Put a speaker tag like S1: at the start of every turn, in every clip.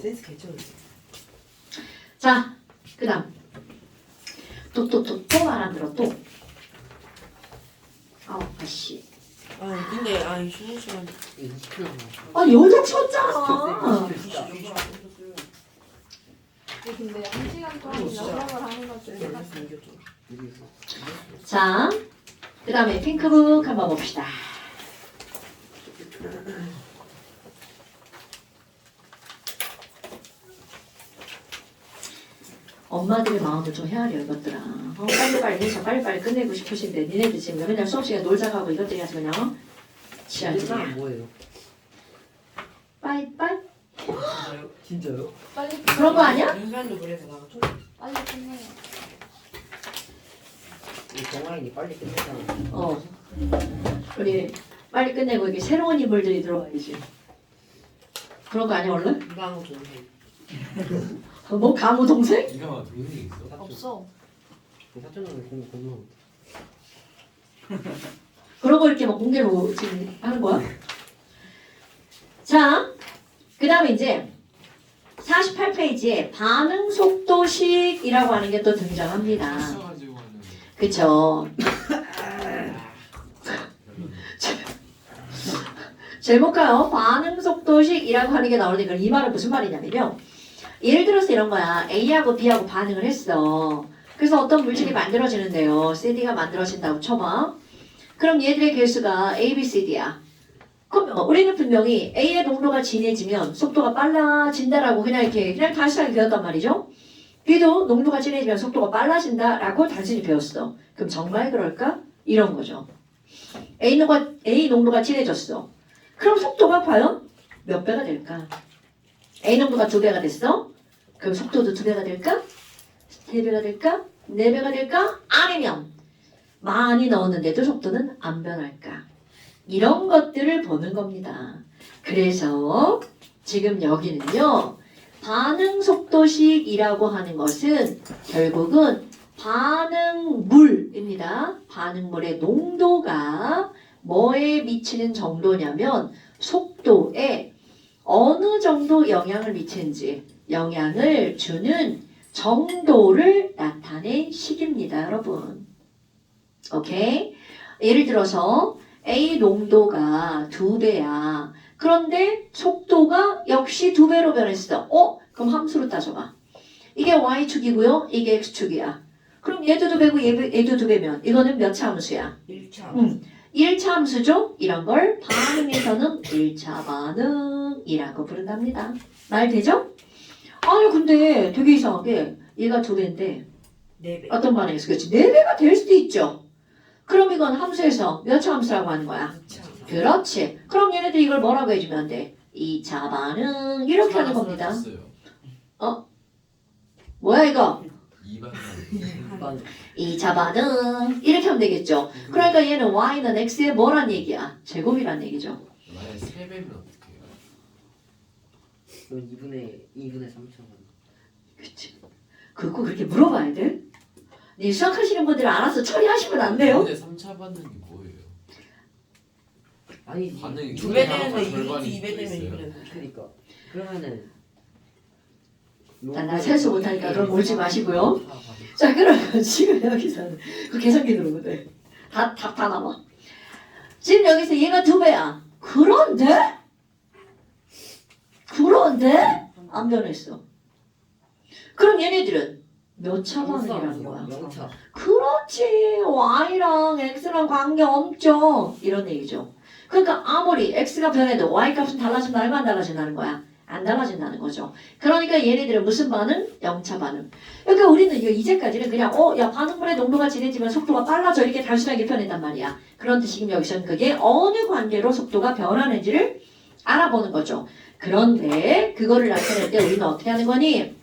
S1: 센스 개쩔어.
S2: 자, 그 다음 또 말 안 들어 또. 아씨.
S1: 아 근데 쉬는 시간.
S3: 이거 시키는 거.
S2: 아 여자 쳤잖아.
S4: 근데 1시간 동안 연락을 하는 건좀
S2: 자, 그 다음에 핑크북 한번 봅시다. 엄마들의 마음을 좀 헤아려 이것들아. 빨리빨리 해서 빨리빨리 끝내고 싶으신데 니네들 지금 맨날 수업 시간에 놀자 가고 이것들이 아주 그냥 지랄들이야.
S3: 뭐예요?
S2: 빠이빠이.
S3: 진짜요? 진짜요?
S4: 빨리
S2: 그런 거 아니야?
S1: 인간도 그래서 나
S4: 빨리 끝내요.
S3: 이 동아인이 빨리 끝내잖아.
S2: 우리 빨리 끝내고 이게 새로운 인물들이 들어와야지. 그런 거 아니야 얼른?
S1: 이거 한거 좋은데.
S2: 뭐 가무 동생?
S5: 이가 동생이 있어?
S4: 없어.
S3: 사촌은 공부.
S2: 그런 거 이렇게 막 공개로 지금 하는 거야? 자, 그 다음에 이제 48페이지에 반응 속도식이라고 하는 게 또 등장합니다.
S5: 써가지고 하는.
S2: 그쵸? 제목가요. 반응 속도식이라고 하는 게 나오니까 이 말은 무슨 말이냐면요. 예를 들어서 이런 거야. A하고 B하고 반응을 했어. 그래서 어떤 물질이 만들어지는데요. CD가 만들어진다고 쳐봐. 그럼 얘들의 개수가 A, B, C, D야. 그럼 우리는 분명히 A의 농도가 진해지면 속도가 빨라진다라고 그냥 단순하게 배웠단 말이죠. B도 농도가 진해지면 속도가 빨라진다라고 단순히 배웠어. 그럼 정말 그럴까? 이런 거죠. A 농도가 진해졌어. 그럼 속도가 과연 몇 배가 될까? A 농도가 2배가 됐어? 그럼 속도도 2배가 될까? 3배가 될까? 4배가 될까? 아니면 많이 넣었는데도 속도는 안 변할까? 이런 것들을 보는 겁니다. 그래서 지금 여기는요. 반응 속도식이라고 하는 것은 결국은 반응물입니다. 반응물의 농도가 뭐에 미치는 정도냐면 속도에 어느 정도 영향을 미치는지 영향을 주는 정도를 나타낸 식입니다. 여러분. 오케이? 예를 들어서 A 농도가 2배야. 그런데 속도가 역시 2배로 변했어. 그럼 함수로 따져봐. 이게 Y축이고요. 이게 X축이야. 그럼 얘도 2배고 얘도 2배면 이거는 몇 차 함수야?
S1: 1차.
S2: 1차 함수죠? 이런 걸 반응에서는 1차 반응이라고 부른답니다. 말 되죠? 아니 근데 되게 이상하게 얘가 2배인데
S1: 4배.
S2: 어떤 반응에서 그렇지? 4배가 될 수도 있죠. 그럼 이건 함수에서 몇 차 함수라고 하는 거야?
S1: 2차.
S2: 그렇지. 그럼 얘네들 이걸 뭐라고 해주면 안 돼? 2차 반응 이렇게 하는 겁니다. 뭐야 이거?
S5: 2반.
S2: 2차 반응 이렇게 하면 되겠죠. 그러니까 얘는 y는 x의 뭐란 얘기야? 제곱이란 얘기죠.
S5: 만약에 3배면 어떻게 해요?
S3: 그럼 2분의 3천 원.
S2: 그치. 그거 그렇게 물어봐야 돼? 네, 수학하시는 분들은 알아서 처리하시면 안 돼요?
S5: 근데 3차 받는 게 뭐예요?
S3: 아니
S5: 반응이
S1: 2배 되는데
S5: 절반이
S1: 2배 되면
S5: 있어요.
S1: 2배.
S3: 그러니까 그러면은
S2: 나 세수 못하니까 그럼 울지 마시고요. 자, 그러면 지금 여기서는 그 계산기 누르면 돼. 답 다 남아. 지금 여기서 얘가 2배야. 그런데 안 변했어. 그럼 얘네들은 몇 차 반응이라는 거야?
S3: 0차.
S2: 그렇지. y랑 x랑 관계 없죠. 이런 얘기죠. 그러니까 아무리 x가 변해도 y 값은 달라진다는 거 안 달라진다는 거야? 안 달라진다는 거죠. 그러니까 얘네들은 무슨 반응? 0차 반응. 그러니까 우리는 이제까지는 그냥 야 반응물의 농도가 진해지면 속도가 빨라져 이렇게 단순하게 표현했단 말이야. 그런데 지금 여기서는 그게 어느 관계로 속도가 변하는지를 알아보는 거죠. 그런데 그거를 나타낼 때 우리는 어떻게 하는 거니?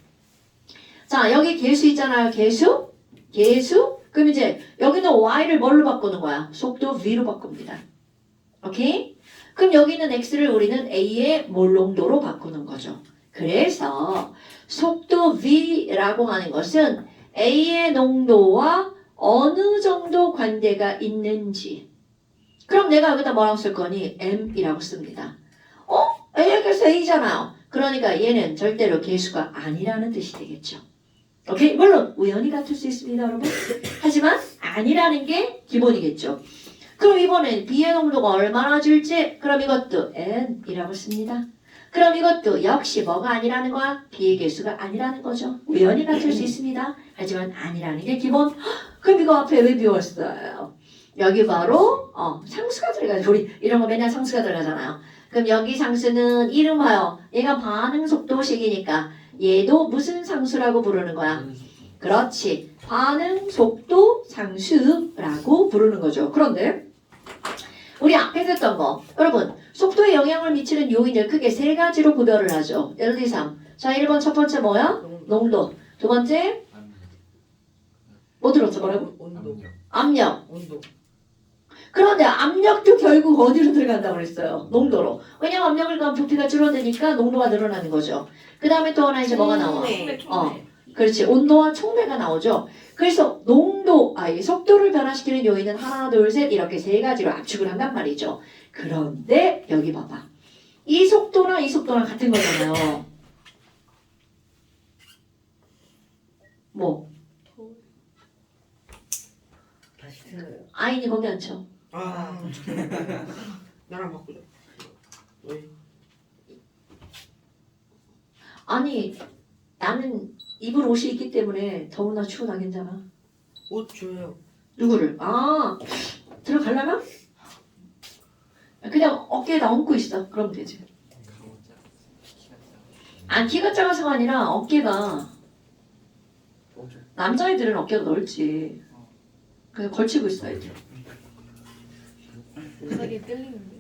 S2: 자, 여기 개수 있잖아요. 개수. 그럼 이제 여기는 y를 뭘로 바꾸는 거야? 속도 v로 바꿉니다. 오케이? 그럼 여기는 x를 우리는 a의 몰농도로 바꾸는 거죠. 그래서 속도 v라고 하는 것은 a의 농도와 어느 정도 관계가 있는지. 그럼 내가 여기다 뭐라고 쓸 거니? m이라고 씁니다. a의 개수 a잖아요. 그러니까 얘는 절대로 개수가 아니라는 뜻이 되겠죠. 오케이? 물론 우연히 같을 수 있습니다, 여러분. 하지만 아니라는 게 기본이겠죠. 그럼 이번엔 B의 농도가 얼마나 줄지? 그럼 이것도 N이라고 씁니다. 그럼 이것도 역시 뭐가 아니라는 거야? B의 개수가 아니라는 거죠. 우연히 같을 수 있습니다. 하지만 아니라는 게 기본. 그럼 이거 앞에 왜 비웠어요? 여기 바로 상수가 들어가죠. 우리 이런 거 맨날 상수가 들어가잖아요. 그럼 여기 상수는 이름하여 얘가 반응 속도식이니까 얘도 무슨 상수라고 부르는 거야? 그렇지. 반응 속도 상수라고 부르는 거죠. 그런데 우리 앞에서 했던 거 여러분 속도에 영향을 미치는 요인을 크게 세 가지로 구별을 하죠. 1, 2, 3. 자 1번 첫 번째 뭐야? 농도. 두 번째 뭐 들었어? 뭐라고?
S1: 온도.
S2: 압력.
S1: 온도.
S2: 그런데 압력도 결국 어디로 들어간다고 그랬어요? 농도로. 왜냐면 압력을 가면 부피가 줄어드니까 농도가 늘어나는 거죠. 그 다음에 또 하나 이제 뭐가 나와?
S1: 네.
S2: 그렇지. 온도와 촉매가 나오죠. 그래서 농도, 이 속도를 변화시키는 요인은 하나, 둘, 셋 이렇게 세 가지로 압축을 한단 말이죠. 그런데 여기 봐봐. 이 속도랑 이 속도랑 같은 거잖아요. 뭐?
S3: 다시 틀어요.
S2: 아인이 거기 앉혀.
S1: 나랑 바꾸자. 왜?
S2: 아니 나는 입을 옷이 있기 때문에 더우나 추우나 괜찮아.
S1: 옷 줘요.
S2: 누구를? 들어가려나? 그냥 어깨에다 얹고 있어. 그러면 되지. 키가 작아서가 아니라 어깨가 남자애들은 어깨가 넓지. 그냥 걸치고 있어야지.
S4: 되게 끌리는데.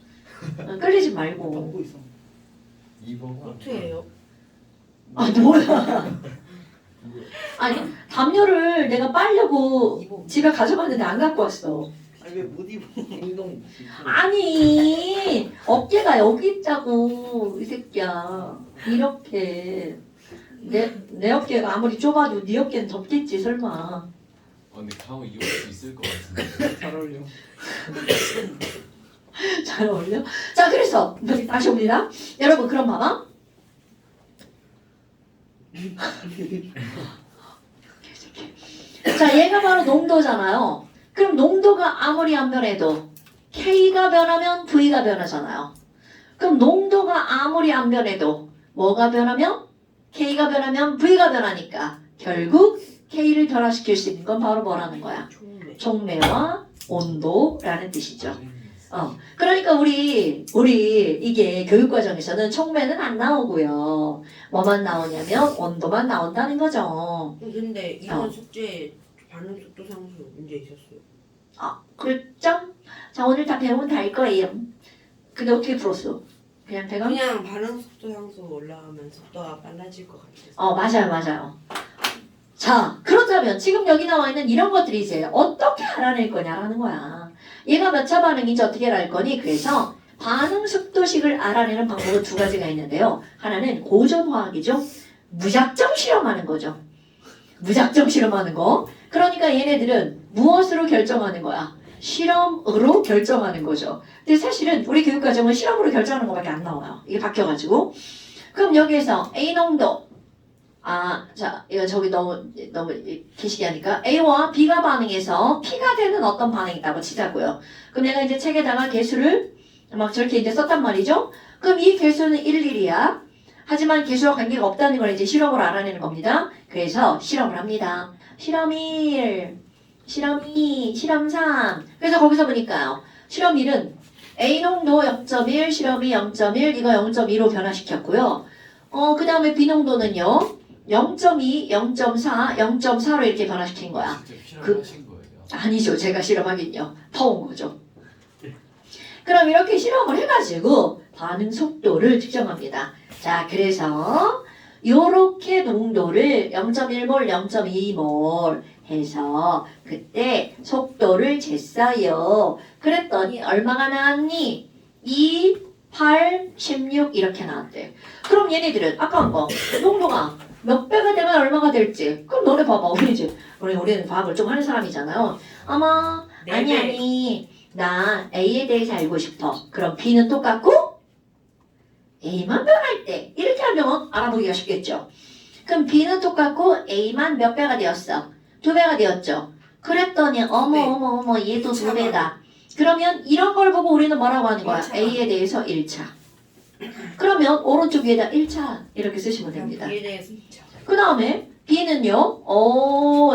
S2: 끌리지 말고.
S6: 먹고 있어.
S5: 2번
S1: 코트예요.
S2: 뭐야? 아니 담요를 내가 빨려고
S1: 입어.
S2: 집에 가져갔는데 안 갖고 왔어.
S6: 아니 왜 못 입어?
S3: 운동.
S2: 아니 어깨가 여기 있다고 이 새끼야. 이렇게 내 어깨가 아무리 좁아도 네 어깨는 덥겠지 설마.
S5: 근데 강호 이용할 수 있을 것 같은데.
S6: 잘 어울려.
S2: 잘 어울려? 자 그래서 여기 다시 옵니다. 여러분 그럼 봐봐. 자 얘가 바로 농도잖아요. 그럼 농도가 아무리 안 변해도 K가 변하면 V가 변하잖아요. 그럼 농도가 아무리 안 변해도 뭐가 변하면? K가 변하면 V가 변하니까 결국 K를 변화시킬 수 있는 건 바로 뭐라는 거야?
S1: 총매.
S2: 촉매와 온도라는 뜻이죠. 그러니까 우리 이게 교육과정에서는 촉매는 안 나오고요. 뭐만 나오냐면 온도만 나온다는 거죠.
S1: 근데 이번 숙제에 반응 속도 상수 문제 있었어요.
S2: 그렇죠? 자 오늘 다 배우면 다 알 거예요. 근데 어떻게 풀었어? 그냥 대강?
S1: 그냥 반응 속도 상수 올라가면 속도가 빨라질 것 같아서.
S2: 맞아요. 자 그렇다면 지금 여기 나와 있는 이런 것들이 이제 어떻게 알아낼 거냐라는 거야. 얘가 몇 차 반응인지 어떻게 알 거니? 그래서 반응 속도식을 알아내는 방법은 두 가지가 있는데요. 하나는 고전화학이죠. 무작정 실험하는 거죠. 무작정 실험하는 거. 그러니까 얘네들은 무엇으로 결정하는 거야? 실험으로 결정하는 거죠. 근데 사실은 우리 교육과정은 실험으로 결정하는 것밖에 안 나와요. 이게 바뀌어가지고. 그럼 여기에서 A 농도. 자, 이거 저기 너무 기시기하니까 A와 B가 반응해서 P가 되는 어떤 반응이 있다고 치자고요. 그럼 내가 이제 책에다가 개수를 막 저렇게 이제 썼단 말이죠. 그럼 이 개수는 1,1이야. 하지만 개수와 관계가 없다는 걸 이제 실험으로 알아내는 겁니다. 그래서 실험을 합니다. 실험 1, 실험 2, 실험 3. 그래서 거기서 보니까요. 실험 1은 A 농도 0.1, 실험 2 0.1, 이거 0.2로 변화시켰고요. 그 다음에 B 농도는요. 0.2, 0.4, 0.4로 이렇게 변화시킨 거야.
S5: 진짜 실험하신 거예요?
S2: 아니죠. 제가 실험하긴요. 퍼온 거죠. 그럼 이렇게 실험을 해가지고 반응 속도를 측정합니다. 자, 그래서 요렇게 농도를 0.1몰, 0.2몰 해서 그때 속도를 쟀어요. 그랬더니 얼마가 나왔니? 2, 8, 16 이렇게 나왔대. 그럼 얘네들은 아까 한 거 농도가 몇 배가 되면 얼마가 될지. 그럼 너네 봐봐. 우리는 과학을 좀 하는 사람이잖아요. 아마 아니 나 A에 대해서 알고 싶어. 그럼 B는 똑같고 A만 변할 때 이렇게 하면 알아보기가 쉽겠죠. 그럼 B는 똑같고 A만 몇 배가 되었어? 2배가 되었죠. 그랬더니 어머 얘도 2배다. 그러면 이런 걸 보고 우리는 뭐라고 하는 거야?
S1: 1차.
S2: A에 대해서 1차. 그러면 오른쪽 위에다 1차 이렇게 쓰시면 됩니다.
S1: B에 대해서
S2: 그 다음에 B는요.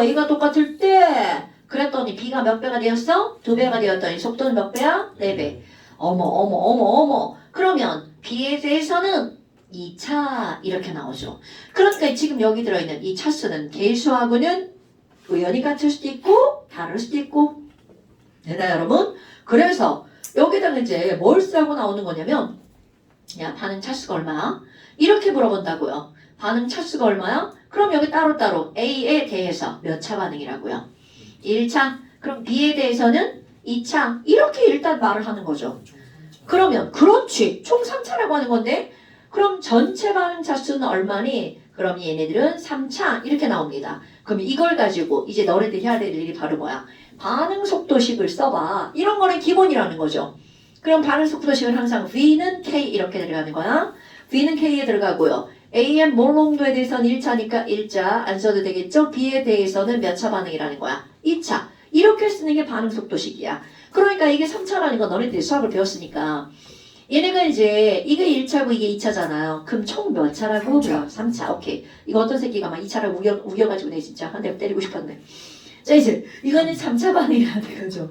S2: A가 똑같을 때 그랬더니 B가 몇 배가 되었어? 2배가 되었더니 속도는 몇 배야? 4배. 어머. 그러면 B에 대해서는 2차 이렇게 나오죠. 그러니까 지금 여기 들어있는 이 차수는 개수하고는 우연히 같을 수도 있고 다를 수도 있고 되나요 여러분? 그래서 여기다가 이제 뭘 쓰라고 나오는 거냐면 야 반응 차수가 얼마야? 이렇게 물어본다고요. 반응 차수가 얼마야? 그럼 여기 따로따로 A에 대해서 몇 차 반응이라고요? 1차. 그럼 B에 대해서는 2차. 이렇게 일단 말을 하는 거죠. 그러면 그렇지. 총 3차라고 하는 건데 그럼 전체 반응 차수는 얼마니? 그럼 얘네들은 3차 이렇게 나옵니다. 그럼 이걸 가지고 이제 너네들이 해야 될 일이 바로 뭐야? 반응 속도식을 써봐. 이런 거는 기본이라는 거죠. 그럼 반응 속도식은 항상 V는 K 이렇게 들어가는 거야. V는 K에 들어가고요. AM 몰롱도에 대해서는 1차니까 1차 안 써도 되겠죠? B에 대해서는 몇 차 반응이라는 거야? 2차. 이렇게 쓰는 게 반응 속도식이야. 그러니까 이게 3차라는 건 너네들이 수학을 배웠으니까 얘네가 이제 이게 1차고 이게 2차잖아요. 그럼 총 몇 차라고? 3차. 오케이. 이거 어떤 새끼가 막 2차라고 우겨가지고 내 진짜 한 대 때리고 싶었네. 자 이제 이거는 3차 반응이라 되죠.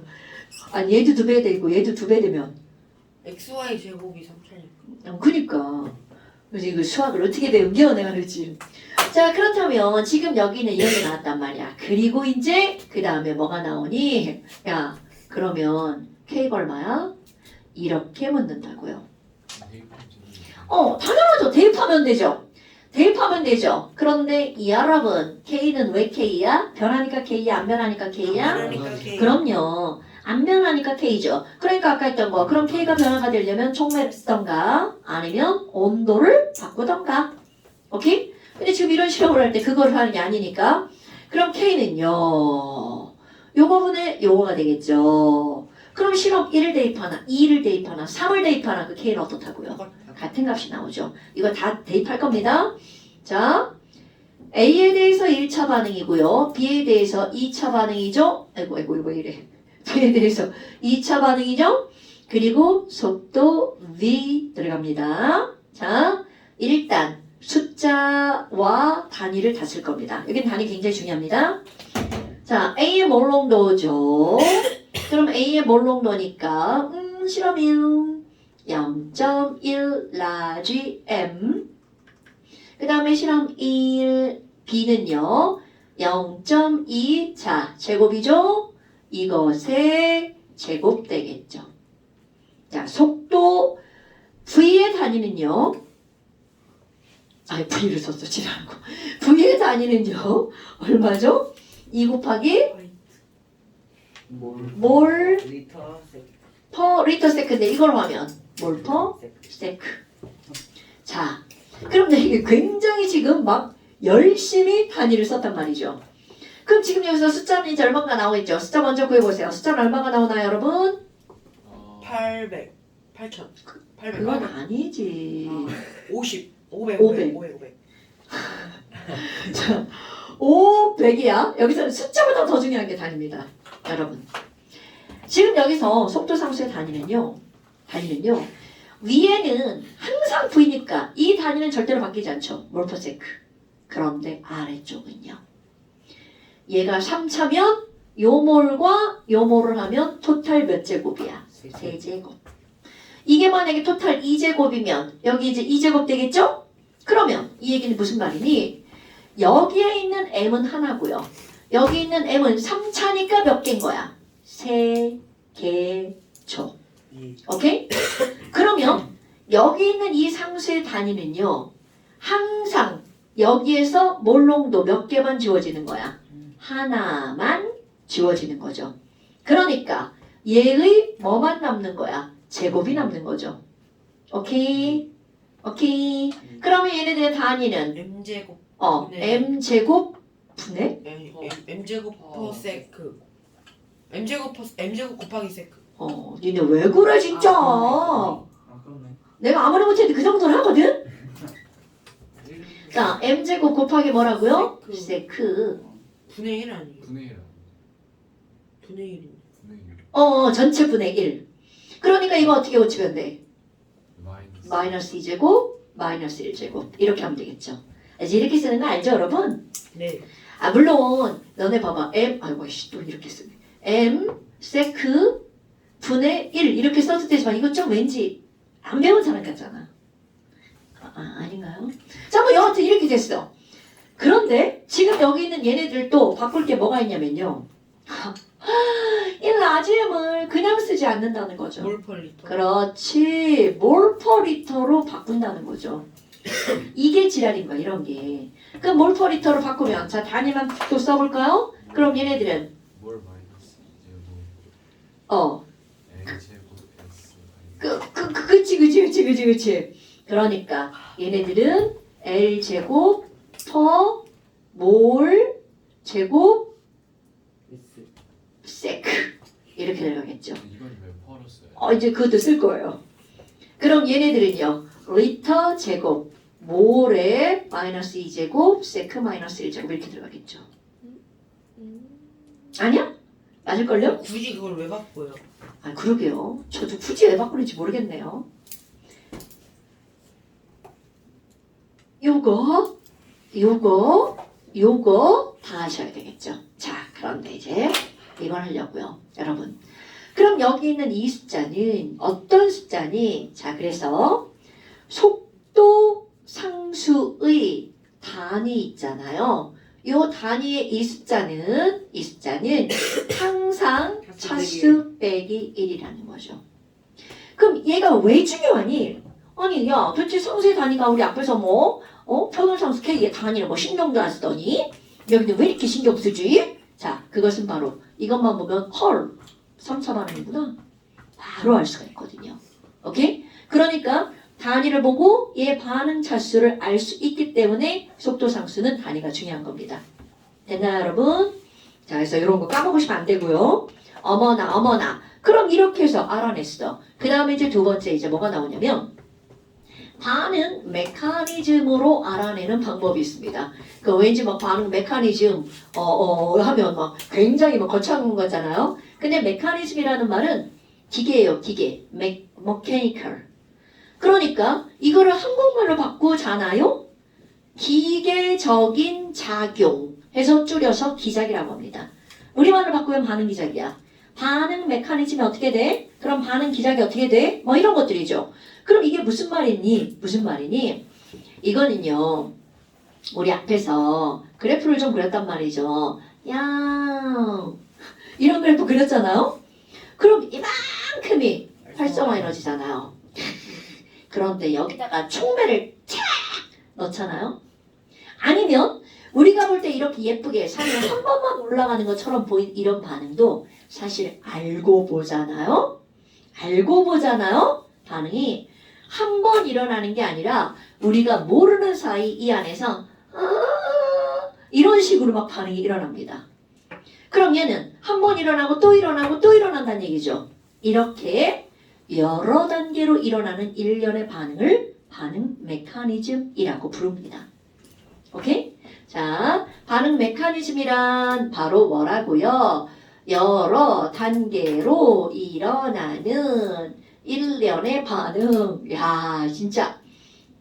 S2: 아니 얘도 2배 되고 얘도 2배 되면
S1: XY 제곱이 3차니까.
S2: 그니까 그래서 이거 수학을 어떻게 배운겨 내가 그랬지. 자 그렇다면 지금 여기는 이렇게 나왔단 말이야. 그리고 이제 그 다음에 뭐가 나오니? 야 그러면 K가 얼마야? 이렇게 묻는다고요. 당연하죠. 대입하면 되죠. 대입하면 되죠. 그런데 이 여러분 K는 왜 K야? 변하니까 K야? 안 변하니까 K야?
S1: 그러니까 K.
S2: 그럼요. 안 변하니까 K죠. 그러니까 아까 했던 거. 그럼 K가 변화가 되려면 총매를 쓰던가 아니면 온도를 바꾸던가. 오케이? 근데 지금 이런 실험을 할 때 그걸 하는 게 아니니까 그럼 K는요. 요 부분에 요거가 되겠죠. 그럼 실험 1을 대입하나 2를 대입하나 3을 대입하나 그 K는 어떻다고요? 같은 값이 나오죠. 이거 다 대입할 겁니다. 자, A에 대해서 1차 반응이고요. B에 대해서 2차 반응이죠. 아이고 이거 이래. B에 대해서 2차 반응이죠. 그리고 속도 V 들어갑니다. 자, 일단 숫자와 단위를 다 쓸 겁니다. 여긴 단위 굉장히 중요합니다. 자, A의 몰롱도죠. 그럼 A의 몰롱도니까 실험 1 0.1 라지 M 그 다음에 실험 1 B는요 0.2 자 제곱이죠. 이것의 제곱 되겠죠. 자 속도 V의 단위는요 V를 썼어 지나고 V의 단위는요 얼마죠? 2 곱하기 몰
S3: 리터
S2: 퍼 리터 세컨드 이걸로 하면 몰 퍼 세크. 자, 그럼 이게 굉장히 지금 막 열심히 단위를 썼단 말이죠. 그럼 지금 여기서 숫자는 이제 얼마가 나오겠죠? 숫자 먼저 구해보세요. 숫자는 얼마가 나오나요, 여러분?
S1: 800, 8,000, 800.
S2: 그건 아니지.
S1: 50, 500,
S2: 500.
S1: 500.
S2: 자, 500이야. 여기서는 숫자보다 더 중요한 게 단위입니다, 여러분. 지금 여기서 속도 상수의 단위는요. 위에는 항상 V니까 이 단위는 절대로 바뀌지 않죠. 몰퍼세크. 그런데 아래쪽은요. 얘가 3차면 요 몰과 요 몰을 하면 토탈 몇 제곱이야? 3제곱. 이게 만약에 토탈 2제곱이면 여기 이제 2제곱 되겠죠? 그러면 이 얘기는 무슨 말이니? 여기에 있는 m은 하나고요. 여기 있는 m은 3차니까 몇 개인 거야? 3개초. 오케이? 그러면 여기 있는 이 상수의 단위는요. 항상 여기에서 몰롱도 몇 개만 지워지는 거야? 하나만 지워지는 거죠. 그러니까 얘의 뭐만 남는 거야? 제곱이 남는 거죠. 오케이? 오케이? 그러면 얘네들의 단위는
S1: M제곱. 네.
S2: m제곱 분의
S1: M제곱 퍼 세크. M제곱 곱하기 세크.
S2: 니네 왜 그래 진짜?
S3: 그렇네.
S2: 내가 아무리 못해도 그 정도는 하거든. 자, m제곱 곱하기 뭐라고요? 세크.
S1: 분의 1 아니에요?
S5: 분의 1.
S1: 분의 1.
S5: 분의 1.
S2: 전체 분의 1. 그러니까 이거 어떻게 고치면 돼?
S5: 마이너스.
S2: 마이너스 2제곱, 마이너스 1제곱. 이렇게 하면 되겠죠. 이제 이렇게 쓰는 거 알죠, 여러분?
S1: 네.
S2: 아, 물론 너네 봐봐. 아이고 씨, 또 이렇게 쓰네. m 세크 분의 1 이렇게 써도 되지만 이거 좀 왠지 안 배운 사람 같잖아. 아닌가요? 자, 뭐 여하튼 이렇게 됐어. 그런데 지금 여기 있는 얘네들도 바꿀 게 뭐가 있냐면요. 이 라지움을 그냥 쓰지 않는다는 거죠.
S1: 몰펄리터.
S2: 그렇지. 몰퍼리터로 바꾼다는 거죠. 이게 지랄인 거야, 이런 게. 그 몰퍼리터로 바꾸면 자, 단위만 또 써볼까요? 그럼 얘네들은
S5: 뭘 마이너스 2제곱 L제곱 S
S2: 그치. 그러니까 얘네들은 L 제곱 퍼 몰 제곱
S3: S.
S2: 세크 이렇게 들어가겠죠.
S5: 이건 왜 퍼졌어요?
S2: 이제 그것도 쓸 거예요. 그럼 얘네들은요. 리터 제곱 몰에 마이너스 2제곱 세크 마이너스 1제곱 이렇게 들어가겠죠. 아니야? 맞을걸요?
S1: 굳이 그걸 왜 바꿔요?
S2: 아, 그러게요. 저도 굳이 왜 바꾸는지 모르겠네요. 요거 다 하셔야 되겠죠. 자, 그런데 이제 이걸 하려고요. 여러분. 그럼 여기 있는 이 숫자는 어떤 숫자니? 자, 그래서 속도 상수의 단위 있잖아요. 요 단위의 이 숫자는 항상 차수 빼기 1이라는 거죠. 그럼 얘가 왜 중요하니? 아니, 야, 도대체 상수의 단위가 우리 앞에서 평균상수 K의 단위를 신경도 안 쓰더니 여기는 왜 이렇게 신경 쓰지? 자, 그것은 바로 이것만 보면 헐, 3, 4만 원이구나. 바로 알 수가 있거든요. 오케이? 그러니까 단위를 보고 얘 반응 차수를 알 수 있기 때문에 속도 상수는 단위가 중요한 겁니다. 됐나요, 여러분? 자, 그래서 이런 거 까먹으시면 안 되고요. 어머나. 그럼 이렇게 해서 알아냈어. 그 다음에 이제 두 번째 이제 뭐가 나오냐면 반응 메커니즘으로 알아내는 방법이 있습니다. 그 왠지 반응 메커니즘 하면 굉장히 거창한 거잖아요. 근데 메커니즘이라는 말은 기계예요, 기계. mechanical. 그러니까 이거를 한국말로 바꾸잖아요. 기계적인 작용 해서 줄여서 기작이라고 합니다. 우리말로 바꾸면 반응 기작이야. 반응 메커니즘이 어떻게 돼? 그럼 반응 기작이 어떻게 돼? 이런 것들이죠. 그럼 이게 무슨 말이니? 이거는요. 우리 앞에서 그래프를 좀 그렸단 말이죠. 야, 이런 그래프 그렸잖아요. 그럼 이만큼이 활성화 에너지잖아요. 그런데 여기다가 총매를 탁 넣잖아요. 아니면 우리가 볼 때 이렇게 예쁘게 산이 한 번만 올라가는 것처럼 보인 이런 반응도 사실 알고 보잖아요. 반응이 한 번 일어나는 게 아니라 우리가 모르는 사이 이 안에서 이런 식으로 막 반응이 일어납니다. 그럼 얘는 한 번 일어나고 또 일어난다는 얘기죠. 이렇게 여러 단계로 일어나는 일련의 반응을 반응 메커니즘이라고 부릅니다. 오케이? 자, 반응 메커니즘이란 바로 뭐라고요? 여러 단계로 일어나는 일련의 반응. 야, 진짜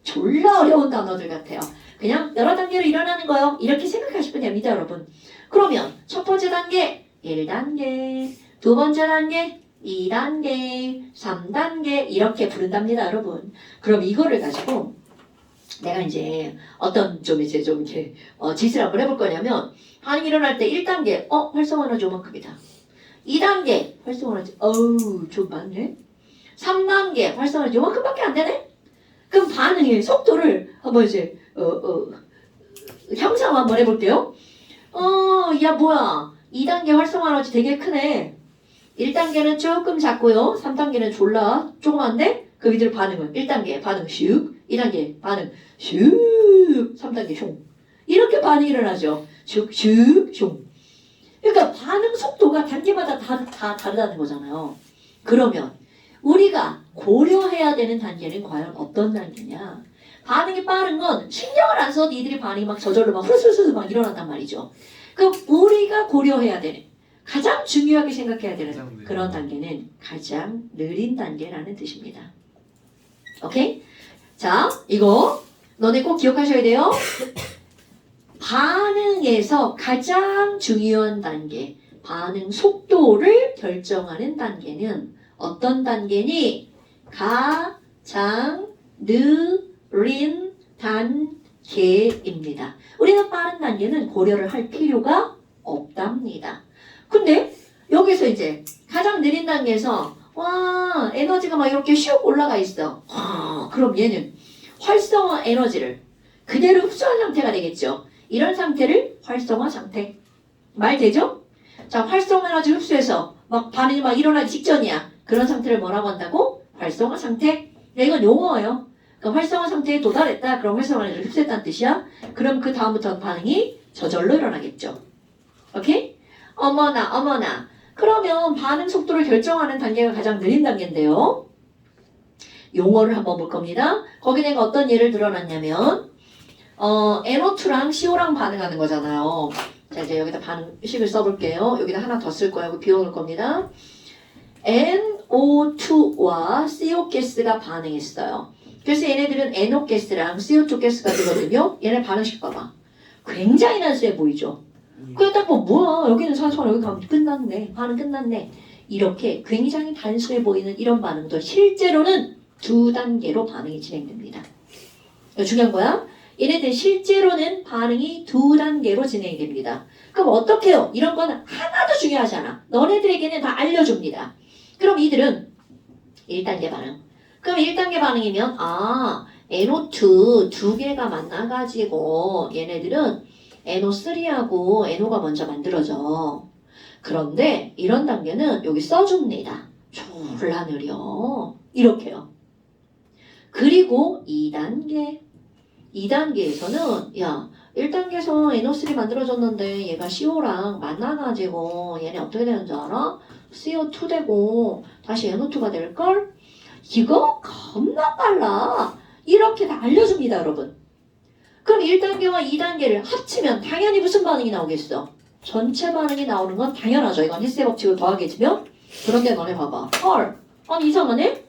S2: 졸라 어려운 단어들 같아요. 그냥 여러 단계로 일어나는 거요. 이렇게 생각하시면 됩니다, 여러분. 그러면 첫 번째 단계 1단계, 두 번째 단계 2단계, 3단계 이렇게 부른답니다, 여러분. 그럼 이거를 가지고 내가 이제 어떤 좀 이렇게 짓을 한번 해볼 거냐면 반응이 일어날 때 1단계 활성화 에너지 요만큼이다. 2단계 활성화 에너지 좀 많네. 3단계 활성화 에너지 요만큼밖에 안 되네. 그럼 반응의 속도를 한번 이제 형상 한번 해볼게요. 야 뭐야 2단계 활성화 에너지 되게 크네. 1단계는 조금 작고요. 3단계는 졸라 조그만데 그 밑으로 반응은 1단계 반응 슉, 2단계 반응 슉, 3단계 슝 이렇게 반응이 일어나죠. 슉, 슝. 그러니까 반응 속도가 단계마다 다 다르다는 거잖아요. 그러면 우리가 고려해야 되는 단계는 과연 어떤 단계냐? 반응이 빠른 건 신경을 안 써도 이들이 반응이 막 저절로 막 후루루루 막 일어난단 말이죠. 그 우리가 고려해야 되는 가장 중요하게 생각해야 되는 그런 단계는 가장 느린 단계라는 뜻입니다. 오케이? 자, 이거 너네 꼭 기억하셔야 돼요. 반응에서 가장 중요한 단계, 반응 속도를 결정하는 단계는 어떤 단계니? 가장 느린 단계입니다. 우리는 빠른 단계는 고려를 할 필요가 없답니다. 근데 여기서 이제 가장 느린 단계에서 와 에너지가 막 이렇게 슉 올라가 있어. 그럼 얘는 활성화 에너지를 그대로 흡수한 상태가 되겠죠. 이런 상태를 활성화 상태. 말 되죠? 자, 활성화 에너지 흡수해서 막 반응이 막 일어나기 직전이야. 그런 상태를 뭐라고 한다고? 활성화 상태. 이건 용어예요. 그러니까 활성화 상태에 도달했다. 그럼 활성화 에너지를 흡수했다는 뜻이야. 그럼 그 다음부터는 반응이 저절로 일어나겠죠. 오케이? 어머나. 그러면 반응 속도를 결정하는 단계가 가장 느린 단계인데요. 용어를 한번 볼 겁니다. 거기 내가 어떤 예를 들어놨냐면 NO2랑 CO2랑 반응하는 거잖아요. 자, 이제 여기다 반응식을 써볼게요. 여기다 하나 더 쓸 거예요. 비워놓을 겁니다. NO2와 CO 가스가 반응했어요. 그래서 얘네들은 NO 가스랑 CO2 가스가 되거든요. 얘네 반응식 봐봐. 굉장히 단순해 보이죠? 그냥 딱 뭐야 여기는 산소가 여기 가면 끝났네. 반응 끝났네. 이렇게 굉장히 단순해 보이는 이런 반응도 실제로는 2단계로 반응이 진행됩니다. 중요한 거야. 얘네들 실제로는 반응이 2단계로 진행이 됩니다. 그럼 어떻게 해요? 이런 건 하나도 중요하지 않아. 너네들에게는 다 알려줍니다. 그럼 이들은 1단계 반응. 그럼 1단계 반응이면 NO2 두 개가 만나가지고 얘네들은 NO3하고 NO가 먼저 만들어져. 그런데 이런 단계는 여기 써줍니다. 졸라 느려. 이렇게요. 그리고 2단계에서는 야 1단계에서 NO3 만들어졌는데 얘가 CO랑 만나가지고 얘네 어떻게 되는 줄 알아? CO2 되고 다시 NO2가 될걸? 이거 겁나 빨라. 이렇게 다 알려줍니다, 여러분. 그럼 1단계와 2단계를 합치면 당연히 무슨 반응이 나오겠어? 전체 반응이 나오는 건 당연하죠. 이건 헬스의 법칙을 더하겠지만. 그런데 너네 봐봐. 헐, 아니 이상하네?